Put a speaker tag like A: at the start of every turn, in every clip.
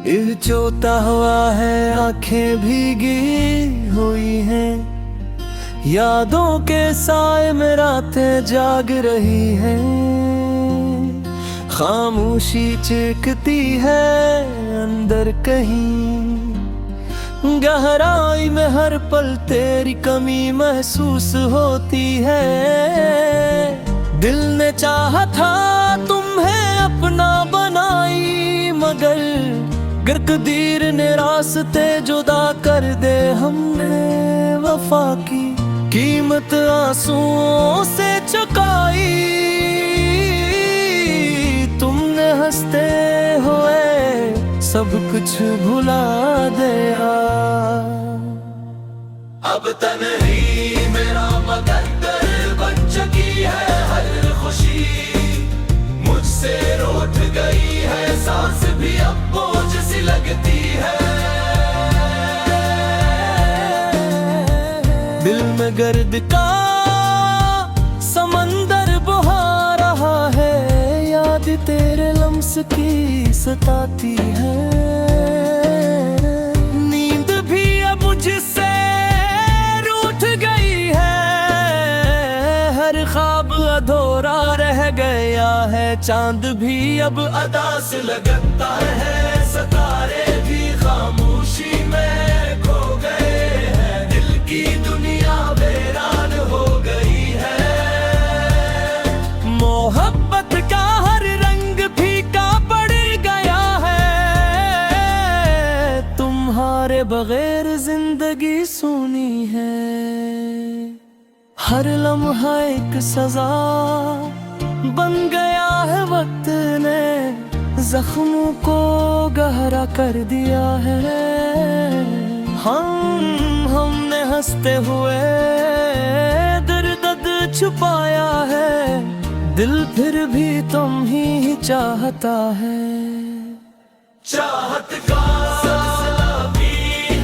A: इल्चोता हुआ है, आंखें भीगी हुई हैं, यादों के साए में रातें जाग रही हैं। खामोशी चिकती है अंदर कहीं, गहराई में हर पल तेरी कमी महसूस होती है। दिल ने चाहा था तुम्हें अपना बनाई, मगर गिरकदीर ने रास्ते जुदा कर दे। हमने वफा की कीमत आंसुओं से चुकाई, तुमने हंसते हुए सब कुछ भुला दिया।
B: अब तन्ही मेरा मुकद्दर बन चुकी है हर खुशी, मुझसे रूठ गई है सांस भी अब बोझ सी लगती है।
A: दिल में गर्द का समंदर बहा रहा है, याद तेरे लम्स की सताती है। नींद भी अब मुझसे रूठ गई है, हर ख्वाब अधूरा रह गया है। चांद भी अब
B: अदा से लगता है, सितारे भी खामोशी में खो गए हैं। दिल की दुनिया वीरान हो गई है।
A: मोहब्बत का हर रंग फीका पड़ गया है, तुम्हारे बगैर जिंदगी सूनी है। हर लम्हा एक सजा बन गया है, वक्त ने जख्मों को गहरा कर दिया है। हमने हंसते हुए दर्द छुपाया है, दिल फिर भी तुम ही चाहता है।
B: चाहत का सिलसिला भी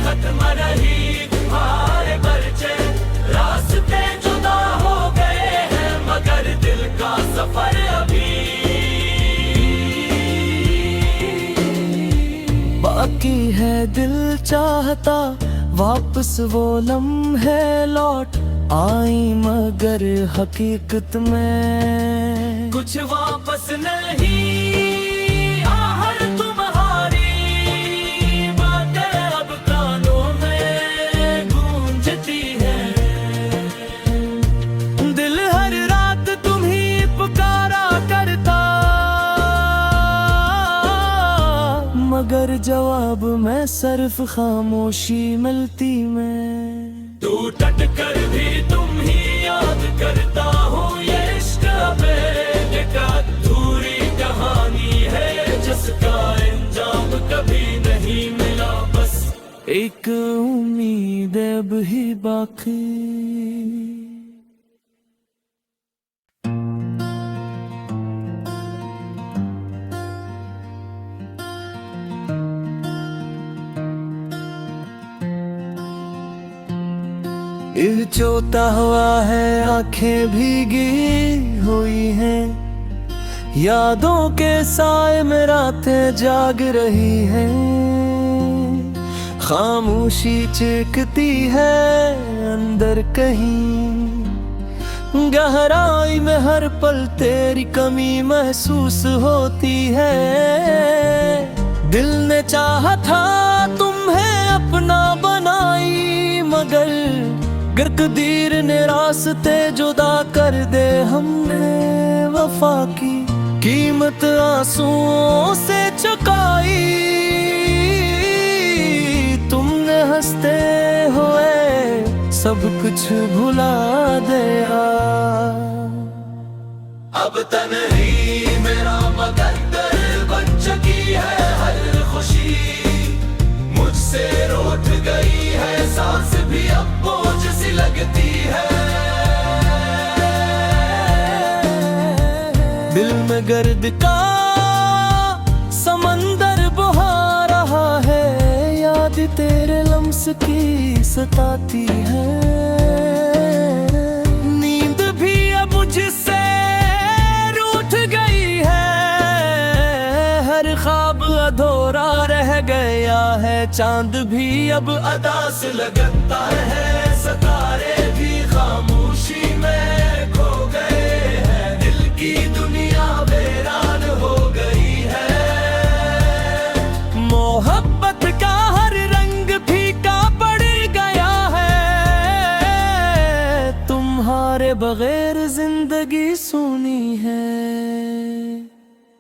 B: खत्म नहीं, हमारे परिचय रास्ते जुदा हो गए हैं, मगर दिल का सफर अभी
A: बाकी है। दिल चाहता वापस वो लम्हे लौट आई, मगर हकीकत में
B: कुछ वापस नहीं। आहट तुम्हारी बातें अब कानों में गूंजती है।
A: दिल हर रात तुम्ही पुकारा करता, मगर जवाब में सिर्फ खामोशी मिलती मैं।
B: टूट कर भी तुम ही याद करता हूँ, ये इश्क का अधूरी कहानी है, जिसका अंजाम कभी नहीं मिला। बस
A: एक उम्मीद अब ही बाकी। इल्चोता हुआ है, आंखें भीगी हुई हैं, यादों के साए में रातें जाग रही हैं। खामोशी चिकती है अंदर कहीं, गहराई में हर पल तेरी कमी महसूस होती है। दिल ने चाहा था तुम्हें अपना बनाई, मगर गिरकदीर ने रास्ते जुदा कर दे। हमने वफा की कीमत आंसुओं से चुकाई, तुमने हंसते हुए सब कुछ भुला दिया।
B: अब तन्ही मेरा मुकद्दर बन चुकी है हर खुशी, मुझसे रूठ गई है सांस भी अब बोझ सी लगती है।
A: दिल में गर्द का समंदर बहा रहा है, याद तेरे लम्स की सताती है। नींद भी अब मुझसे रूठ गई है, हर ख्वाब अधूरा रह गया। चांद भी अब
B: अदा से लगता है, सितारे भी खामोशी में खो गए हैं। दिल की दुनिया वीरान हो गई है।
A: मोहब्बत का हर रंग फीका पड़ गया है। तुम्हारे बगैर जिंदगी सूनी है।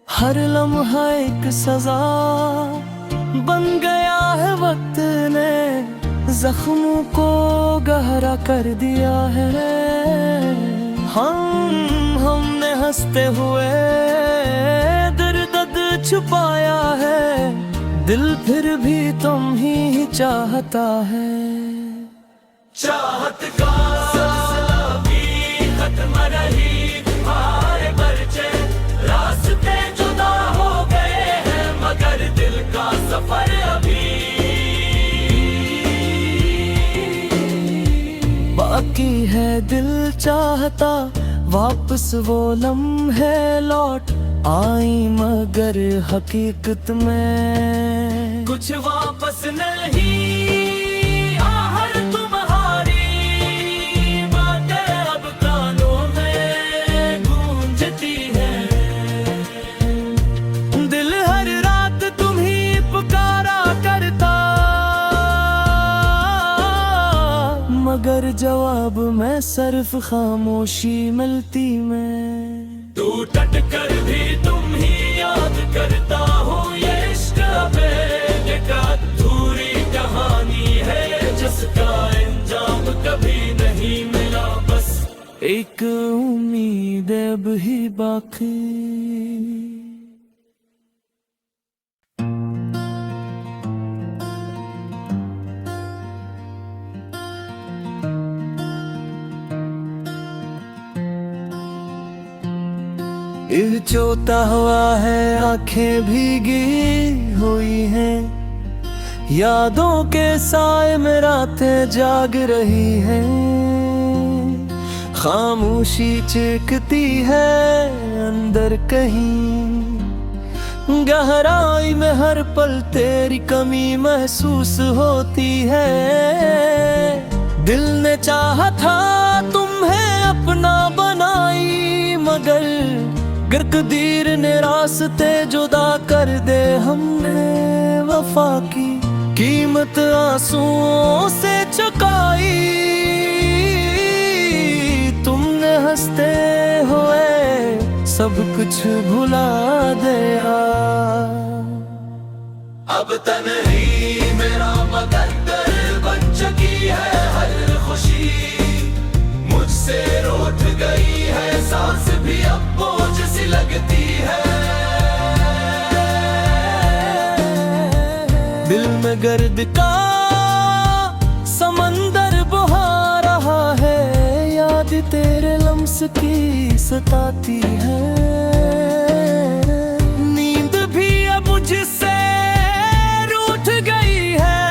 A: हर लम्हा एक सजा बन गया है। वक्त ने जख्मों को गहरा कर दिया है। हमने हंसते हुए दर्द छुपाया है। दिल फिर भी तुम ही चाहता है।
B: चाहत का सिलसिला भी खत्म नहीं। हमारे परिचय रास्ते जुदा हो गए हैं, मगर दिल का सफर अभी
A: बाकी है। दिल चाहता वापस वो लम्हे लौट आई, मगर हकीकत में
B: कुछ वापस नहीं। आहट तुम्हारी बातें अब कानों में गूंजती है।
A: दिल हर रात तुम्ही पुकारा करता, मगर जवाब में सिर्फ खामोशी मिलती मैं।
B: टूट कर भी तुम ही याद करता हूँ। ये इश्क का अधूरी कहानी है, जिसका अंजाम कभी नहीं मिला। बस
A: एक उम्मीद अब ही बाकी। चोता हुआ है, आंखें भीगी हुई हैं। यादों के साए में रातें जाग रही हैं। खामोशी चीखती है अंदर कहीं। गहराई में हर पल तेरी कमी महसूस होती है। दिल ने चाहा था तुम्हें अपना बनाई, मगर तकदीर ने रास्ते जुदा कर दे। हमने वफा की कीमत आंसुओं से चुकाई। तुमने हंसते हुए सब कुछ भुला दिया।
B: अब तन्ही मेरा मुकद्दर बन चुकी है। हर खुशी मुझसे रूठ गई है। सांस भी अब बोझ सी लगती है।
A: दिल में गर्द का समंदर बहा रहा है। याद तेरे लम्स की सताती है। नींद भी अब मुझसे रूठ गई है।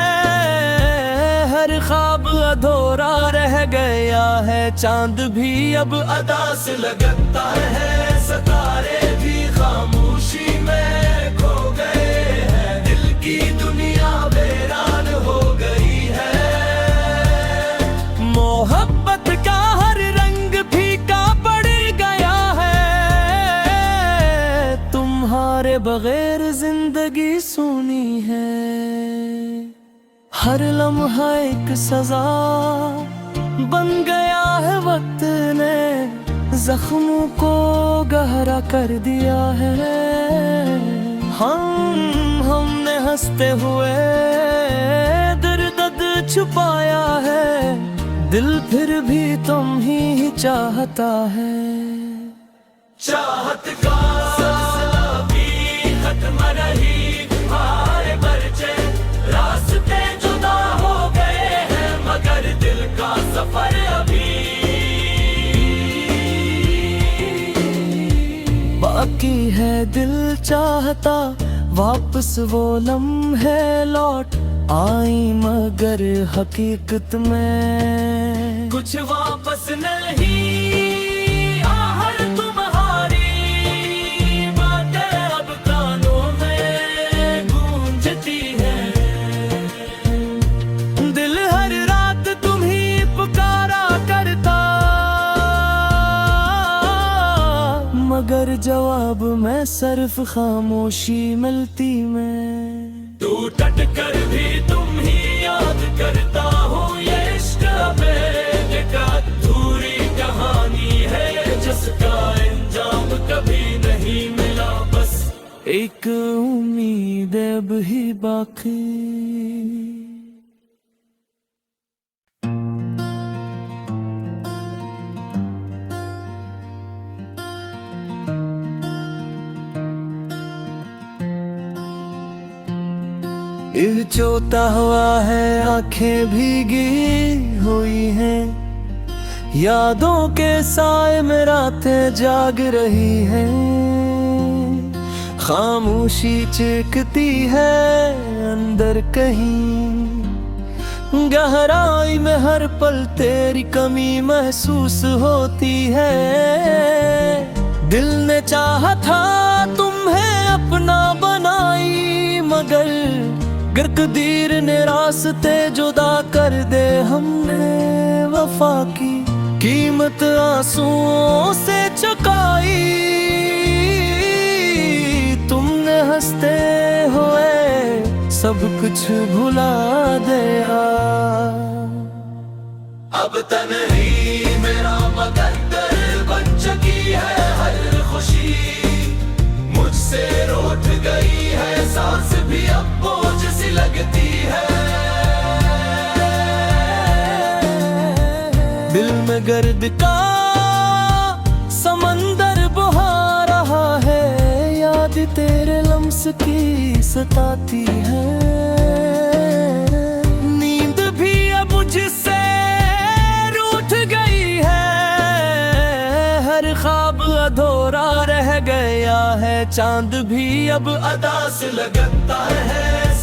A: हर ख्वाब अधूरा रह गया है। चांद भी अब
B: अदा से लगता है। सितारे भी खामोशी में खो गए हैं। दिल की दुनिया वीरान हो गई है।
A: मोहब्बत का हर रंग फीका पड़ गया है। तुम्हारे बगैर जिंदगी सूनी है। हर लम्हा एक सजा बन गया है। वक्त ने जख्मों को गहरा कर दिया है। हमने हंसते हुए दर्द छुपाया है। दिल फिर भी तुम ही चाहता है।
B: चाहत का सिलसिला भी खत्म नहीं। हमारे परिचय रास्ते जुदा हो गए हैं, मगर दिल का सफर अभी
A: बाकी है। दिल चाहता वापस वो लम्हे लौट आई, मगर हकीकत में
B: कुछ वापस नहीं। आहट तुम्हारी बातें अब कानों में गूंजती है।
A: जवाब में सिर्फ खामोशी मिलती मैं।
B: टूट कर भी तुम ही याद करता हूँ, ये इश्क बेटा अधूरी कहानी है जिसका अंजाम कभी नहीं मिला। बस
A: एक उम्मीद अब ही बाकी। इरचोता हुआ है, आंखें भीगी हुई हैं, यादों के साए में रातें जाग रही हैं। खामोशी चिकती है अंदर कहीं, गहराई में हर पल तेरी कमी महसूस होती है। दिल ने चाहा था तुम्हें अपना बनाई, मगर कदीर ने रास्ते जुदा कर दे। हमने वफा की कीमत आंसुओं से चुकाई, तुमने हंसते हुए सब कुछ भुला दिया।
B: अब तन्हाई मेरा मुकद्दर बन चुकी है, हर खुशी मुझसे रूठ गई है, सांस भी अब बोझ सी लगती है।
A: दिल में गर्द का समंदर बहा रहा है, याद तेरे लम्स की सताती है। नींद भी अब मुझसे रूठ गई है, हर ख्वाब अधूरा रह गया है। चांद भी अब
B: अदा से लगता है